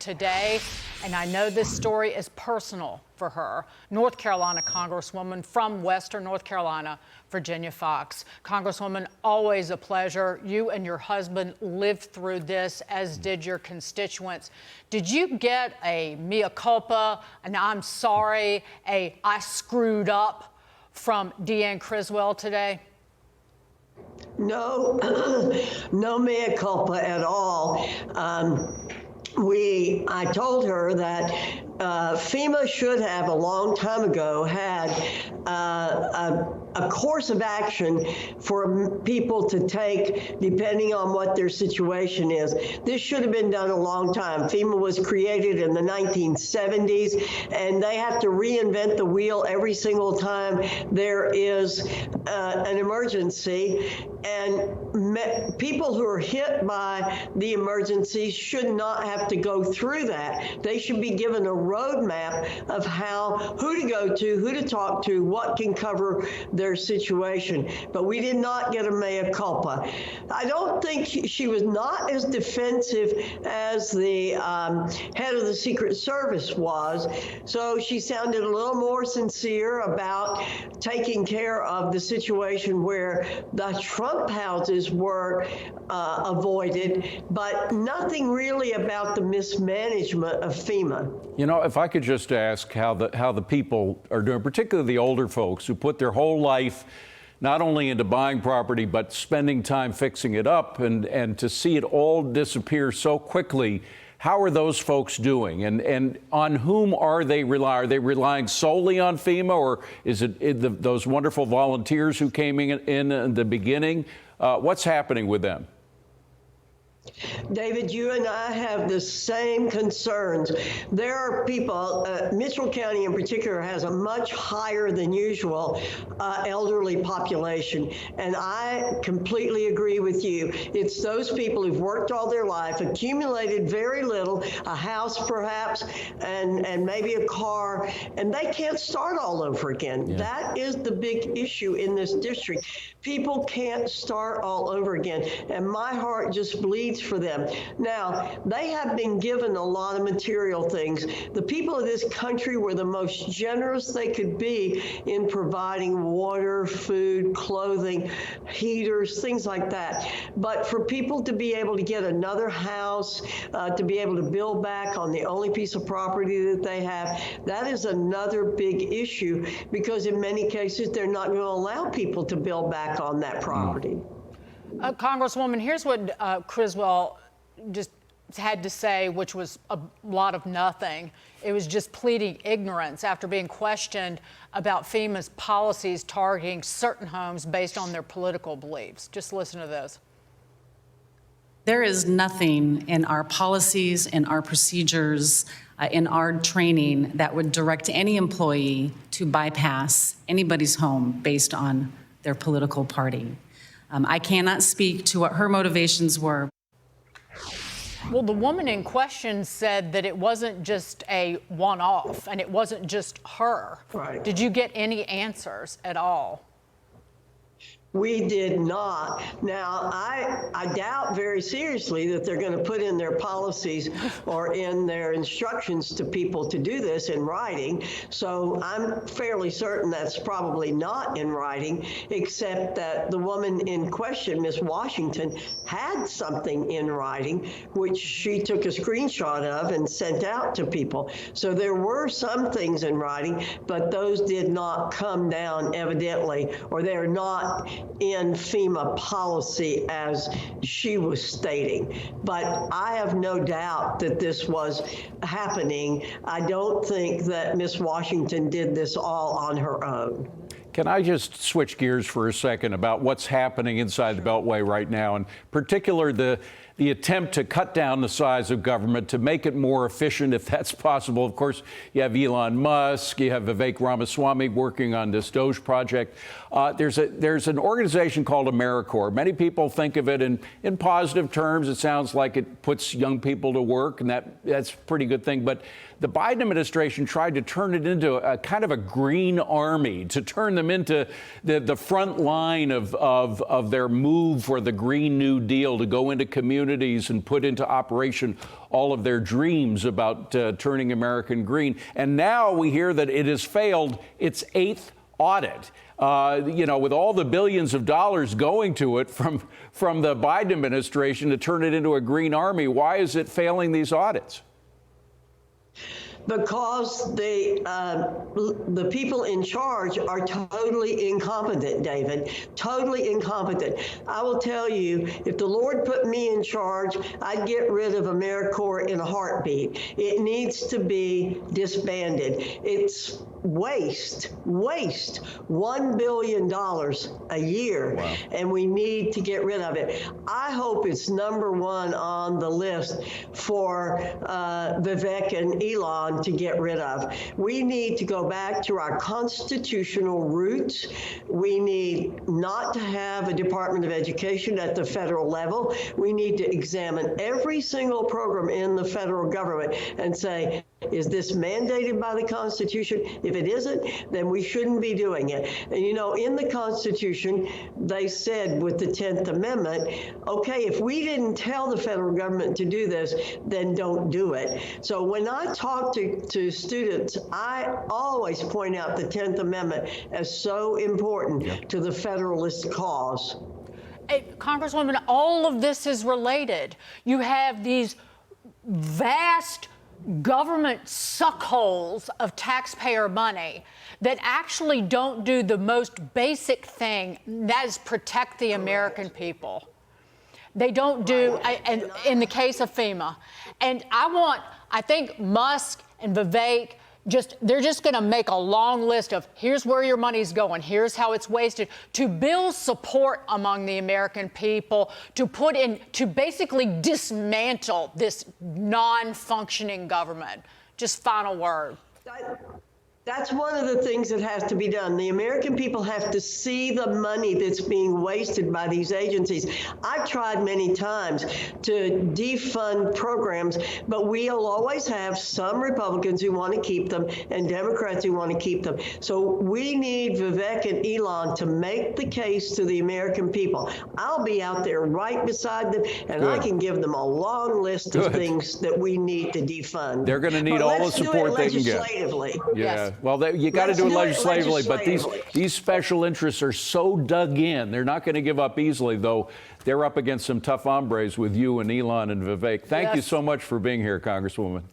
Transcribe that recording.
today, and I know this story is personal for her. North Carolina Congresswoman from Western North Carolina, Virginia Foxx. Congresswoman, always a pleasure. You and your husband lived through this, as did your constituents. Did you get a mea culpa, an I'm sorry, a I screwed up from Deanne Criswell today? No, no mea culpa at all. I told her that FEMA should have a long time ago had a course of action for people to take depending on what their situation is. This should have been done a long time. FEMA was created in the 1970s, and they have to reinvent the wheel every single time there is an emergency. And people who are hit by the emergency should not have to go through that. They should be given a roadmap of who to go to, who to talk to, what can cover their situation. But we did not get a mea culpa. I don't think she was not as defensive as the head of the Secret Service was. So she sounded a little more sincere about taking care of the situation where the Trump houses were avoided, but nothing really about the mismanagement of FEMA. You know, if I could just ask how the people are doing, particularly the older folks who put their whole life not only into buying property, but spending time fixing it up, and to see it all disappear so quickly. How are those folks doing, and on whom are they relying? Are they relying solely on FEMA, or is it those wonderful volunteers who came in the beginning? What's happening with them? David, you and I have the same concerns. There are people, Mitchell County in particular has a much higher than usual elderly population. And I completely agree with you. It's those people who've worked all their life, accumulated very little, a house perhaps, and maybe a car, and they can't start all over again. Yeah. That is the big issue in this district. People can't start all over again. And my heart just bleeds for them. Now, they have been given a lot of material things. The people of this country were the most generous they could be in providing water, food, clothing, heaters, things like that. But for people to be able to get another house, to be able to build back on the only piece of property that they have, that is another big issue, because in many cases, they're not going to allow people to build back on that property. Congresswoman, here's what Criswell just had to say, which was a lot of nothing. It was just pleading ignorance after being questioned about FEMA's policies targeting certain homes based on their political beliefs. Just listen to this. There is nothing in our policies, in our procedures, in our training that would direct any employee to bypass anybody's home based on their political party. I cannot speak to what her motivations were. Well, the woman in question said that it wasn't just a one-off, and it wasn't just her. Right. Did you get any answers at all? We did not. Now, I doubt very seriously that they're going to put in their policies or in their instructions to people to do this in writing. So I'm fairly certain that's probably not in writing, except that the woman in question, Ms. Washington, had something in writing, which she took a screenshot of and sent out to people. So there were some things in writing, but those did not come down evidently, or they're not in FEMA policy as she was stating. But I have no doubt that this was happening. I don't think that Ms. Washington did this all on her own. Can I just switch gears for a second about what's happening inside the Beltway right now, in particular the attempt to cut down the size of government, to make it more efficient, if that's possible. Of course, you have Elon Musk, you have Vivek Ramaswamy working on this Doge project. There's an organization called AmeriCorps. Many people think of it in positive terms. It sounds like it puts young people to work, and that's a pretty good thing. But the Biden administration tried to turn it into a kind of a green army, to turn them into the front line of their move for the Green New Deal, to go into communities communities and put into operation all of their dreams about turning American green. And now we hear that it has failed its 8th audit. With all the billions of dollars going to it from the Biden administration to turn it into a green army, why is it failing these audits? Because the people in charge are totally incompetent, David, totally incompetent. I will tell you, if the Lord put me in charge, I'd get rid of AmeriCorps in a heartbeat. It needs to be disbanded. It's waste $1 billion a year. Wow. And we need to get rid of it. I hope it's #1 on the list for Vivek and Elon to get rid of. We need to go back to our constitutional roots. We need not to have a Department of Education at the federal level. We need to examine every single program in the federal government and say, is this mandated by the Constitution? If it isn't, then we shouldn't be doing it. And in the Constitution, they said with the 10th Amendment, okay, if we didn't tell the federal government to do this, then don't do it. So when I talk to students, I always point out the 10th Amendment as so important to the Federalist cause. Hey, Congresswoman, all of this is related. You have these vast government suckholes of taxpayer money that actually don't do the most basic thing, that is protect the American people. They don't do, and in the case of FEMA. And I think Musk and Vivek, they're just going to make a long list of here's where your money's going, here's how it's wasted, to build support among the American people, to basically dismantle this non-functioning government. Just final word. That's one of the things that has to be done. The American people have to see the money that's being wasted by these agencies. I've tried many times to defund programs, but we'll always have some Republicans who want to keep them and Democrats who want to keep them. So we need Vivek and Elon to make the case to the American people. I'll be out there right beside them, and I can give them a long list of things that we need to defund. They're going to need all the support they can get. Legislatively. Yeah. Well, you got to do it legislatively, but these special interests are so dug in. They're not going to give up easily, though. They're up against some tough hombres with you and Elon and Vivek. Thank you so much for being here, Congresswoman.